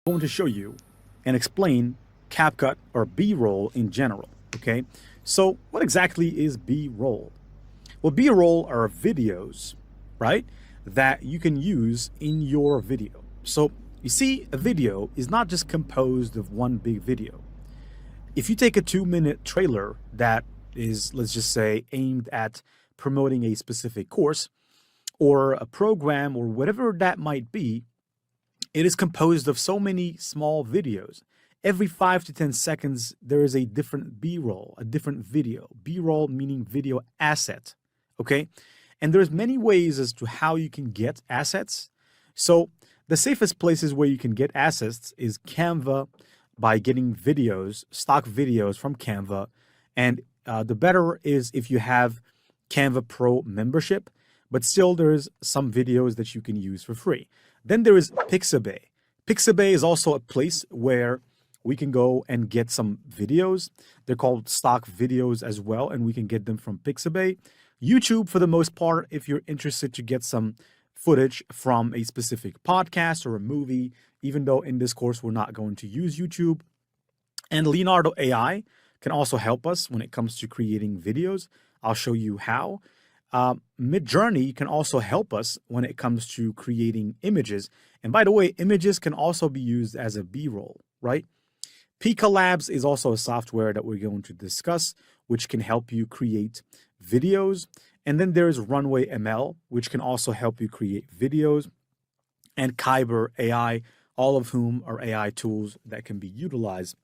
Going to show you and explain CapCut or B-roll in general. Okay, so what exactly is B-roll? Well, B-roll are videos, right, that you can use in your video. So you see, a video is not just composed of one big video. If you take a 2-minute trailer that is, let's just say, aimed at promoting a specific course or a program or whatever that might be, it is composed of so many small videos. Every 5 to 10 seconds, there is a different B-roll, a different video. B-roll meaning video asset, okay? And there's many ways as to how you can get assets. So the safest places where you can get assets is Canva, by getting videos, stock videos from Canva. And the better is if you have Canva Pro membership, but still there's some videos that you can use for free. Then there is Pixabay. Pixabay is also a place where we can go and get some videos. They're called stock videos as well, and we can get them from Pixabay. YouTube, for the most part, if you're interested to get some footage from a specific podcast or a movie, even though in this course we're not going to use YouTube. And Leonardo AI can also help us when it comes to creating videos. I'll show you how. Midjourney can also help us when it comes to creating images. And by the way, images can also be used as a B-roll, right? Pika Labs is also a software that we're going to discuss, which can help you create videos. And then there's Runway ML, which can also help you create videos. And Kyber AI, all of whom are AI tools that can be utilized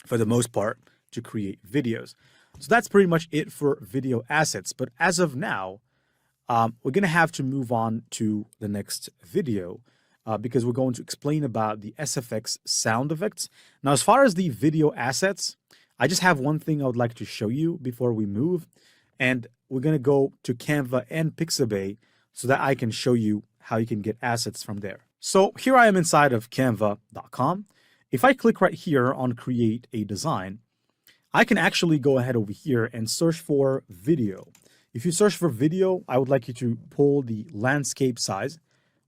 for the most part to create videos. So that's pretty much it for video assets. But as of now, we're going to have to move on to the next video because we're going to explain about the SFX sound effects. Now, as far as the video assets, I just have one thing I would like to show you before we move. And we're going to go to Canva and Pixabay so that I can show you how you can get assets from there. So here I am inside of canva.com. If I click right here on create a design, I can actually go ahead over here and search for video. If you search for video, I would like you to pull the landscape size,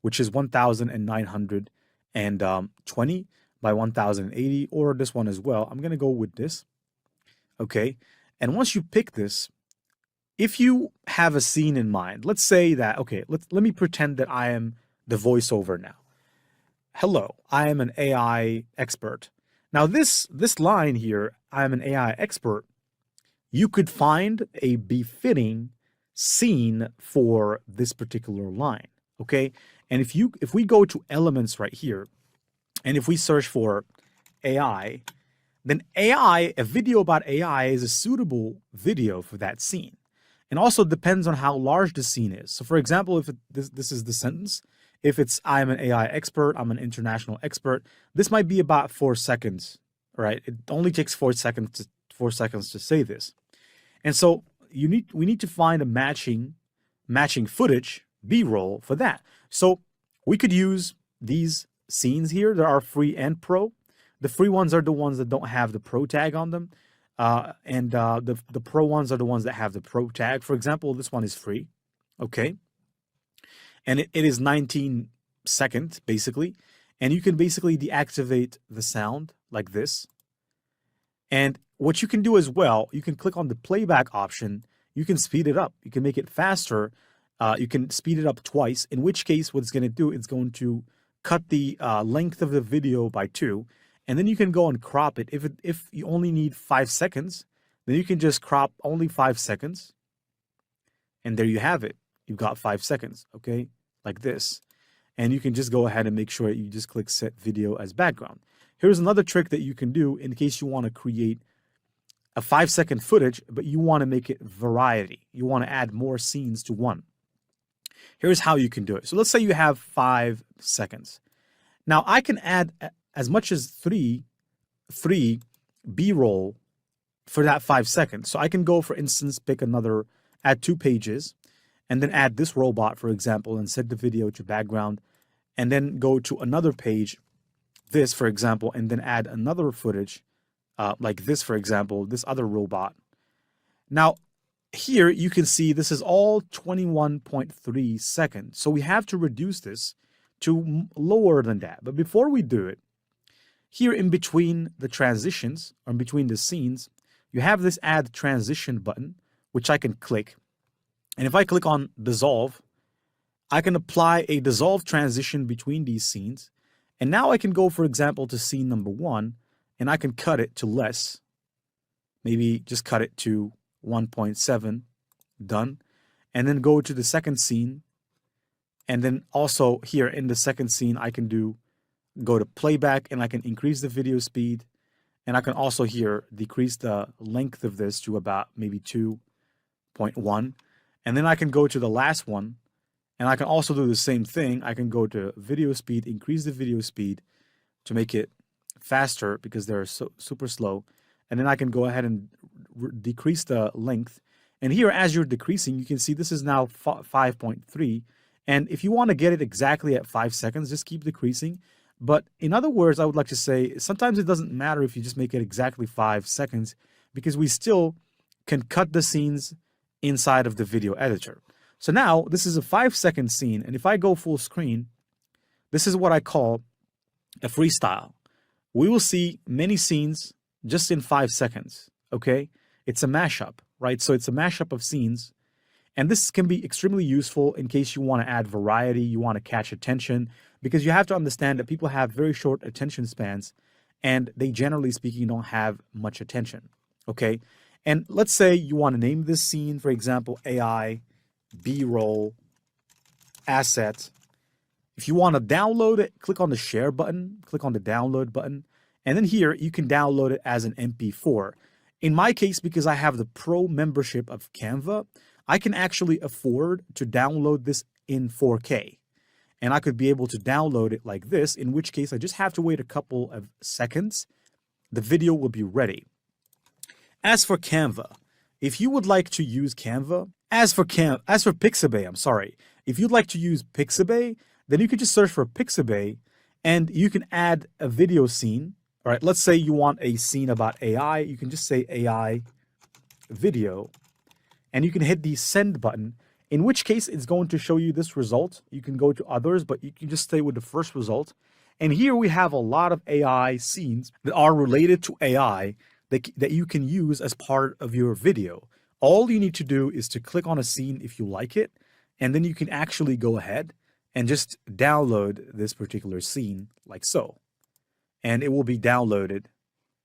which is 1920 by 1080, or this one as well. I'm going to go with this. Okay. And once you pick this, if you have a scene in mind, let's say that, okay, let me pretend that I am the voiceover now. Hello, I am an AI expert. Now this line here, I am an AI expert, you could find a befitting scene for this particular line, okay? And if we go to elements right here, and if we search for AI, then AI, a video about AI is a suitable video for that scene. And also depends on how large the scene is. So for example, if this is the sentence, if it's I'm an AI expert, I'm an international expert, this might be about 4 seconds, right? It only takes 4 seconds to say this. And so we need to find a matching footage, B-roll, for that. So we could use these scenes here. There are free and pro. The free ones are the ones that don't have the pro tag on them. And the pro ones are the ones that have the pro tag. For example, this one is free. Okay. And it is 19 seconds, basically. And you can basically deactivate the sound like this. And what you can do as well, you can click on the playback option. You can speed it up. You can make it faster. You can speed it up twice, in which case what it's going to do, it's going to cut the length of the video by 2. And then you can go and crop it. If you only need 5 seconds, then you can just crop only 5 seconds. And there you have it. You've got 5 seconds, okay? Like this. And you can just go ahead and make sure you just click set video as background. Here's another trick that you can do in case you want to create a 5-second footage, but you want to make it variety. You want to add more scenes to one. Here's how you can do it. So let's say you have 5 seconds. Now I can add as much as three B-roll for that 5 seconds. So I can go, for instance, add 2 pages, and then add this robot, for example, and set the video to background, and then go to another page, this, for example, and then add another footage, like this, for example, this other robot. Now, here you can see this is all 21.3 seconds. So we have to reduce this to lower than that. But before we do it, Here in between the transitions, or in between the scenes, you have this add transition button, which I can click. And if I click on dissolve, I can apply a dissolve transition between these scenes. And now I can go, for example, to scene number 1, and I can cut it to less. Maybe just cut it to 1.7, done. And then go to the second scene. And then also here in the second scene, I can go to playback, and I can increase the video speed. And I can also here decrease the length of this to about maybe 2.1. And then I can go to the last one, and I can also do the same thing. I can go to video speed, increase the video speed to make it faster because they're so super slow. And then I can go ahead and decrease the length. And here, as you're decreasing, you can see this is now 5.3. And if you want to get it exactly at 5 seconds, just keep decreasing. But in other words, I would like to say sometimes it doesn't matter if you just make it exactly 5 seconds, because we still can cut the scenes inside of the video editor. So now this is a 5-second scene, and if I go full screen, this is what I call a freestyle. We will see many scenes just in 5 seconds, okay? It's a mashup, right? So it's a mashup of scenes, and this can be extremely useful in case you want to add variety, you want to catch attention, because you have to understand that people have very short attention spans, and they generally speaking don't have much attention, okay? And let's say you want to name this scene, for example, AI, B-roll, asset. If you want to download it, click on the share button, click on the download button, and then here you can download it as an MP4. In my case, because I have the pro membership of Canva, I can actually afford to download this in 4K. And I could be able to download it like this, in which case I just have to wait a couple of seconds. The video will be ready. As for Canva, if you would like to use Canva, as for Pixabay, I'm sorry, if you'd like to use Pixabay, then you can just search for Pixabay and you can add a video scene. All right, let's say you want a scene about AI. You can just say AI video, and you can hit the send button, in which case it's going to show you this result. You can go to others, but you can just stay with the first result. And here we have a lot of AI scenes that are related to AI that you can use as part of your video. All you need to do is to click on a scene if you like it, and then you can actually go ahead and just download this particular scene like so. And it will be downloaded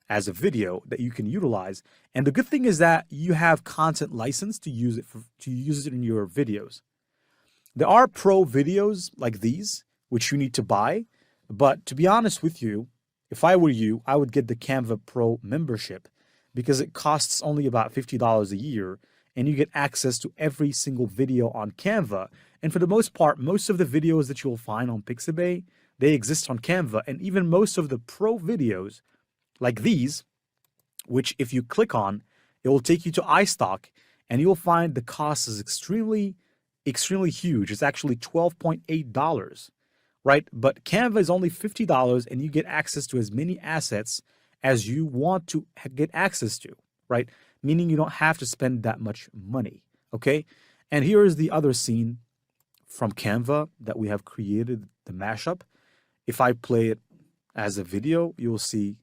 as a video that you can utilize. And the good thing is that you have content license to use it in your videos. There are pro videos like these, which you need to buy. But to be honest with you, if I were you, I would get the Canva Pro membership because it costs only about $50 a year, and you get access to every single video on Canva. And for the most part, most of the videos that you'll find on Pixabay, they exist on Canva. And even most of the pro videos like these, which if you click on, it will take you to iStock, and you'll find the cost is extremely huge. It's actually $12.8, right? But Canva is only $50, and you get access to as many assets as you want to get access to, right? Meaning you don't have to spend that much money, okay? And here is the other scene from Canva that we have created, the mashup. If I play it as a video, you will see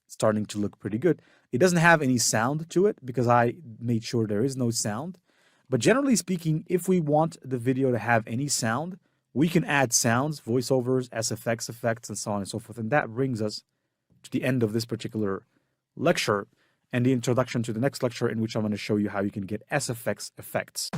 it's starting to look pretty good. It doesn't have any sound to it because I made sure there is no sound. But generally speaking, if we want the video to have any sound, we can add sounds, voiceovers, SFX effects, and so on and so forth. And that brings us to the end of this particular lecture and the introduction to the next lecture, in which I'm going to show you how you can get SFX effects.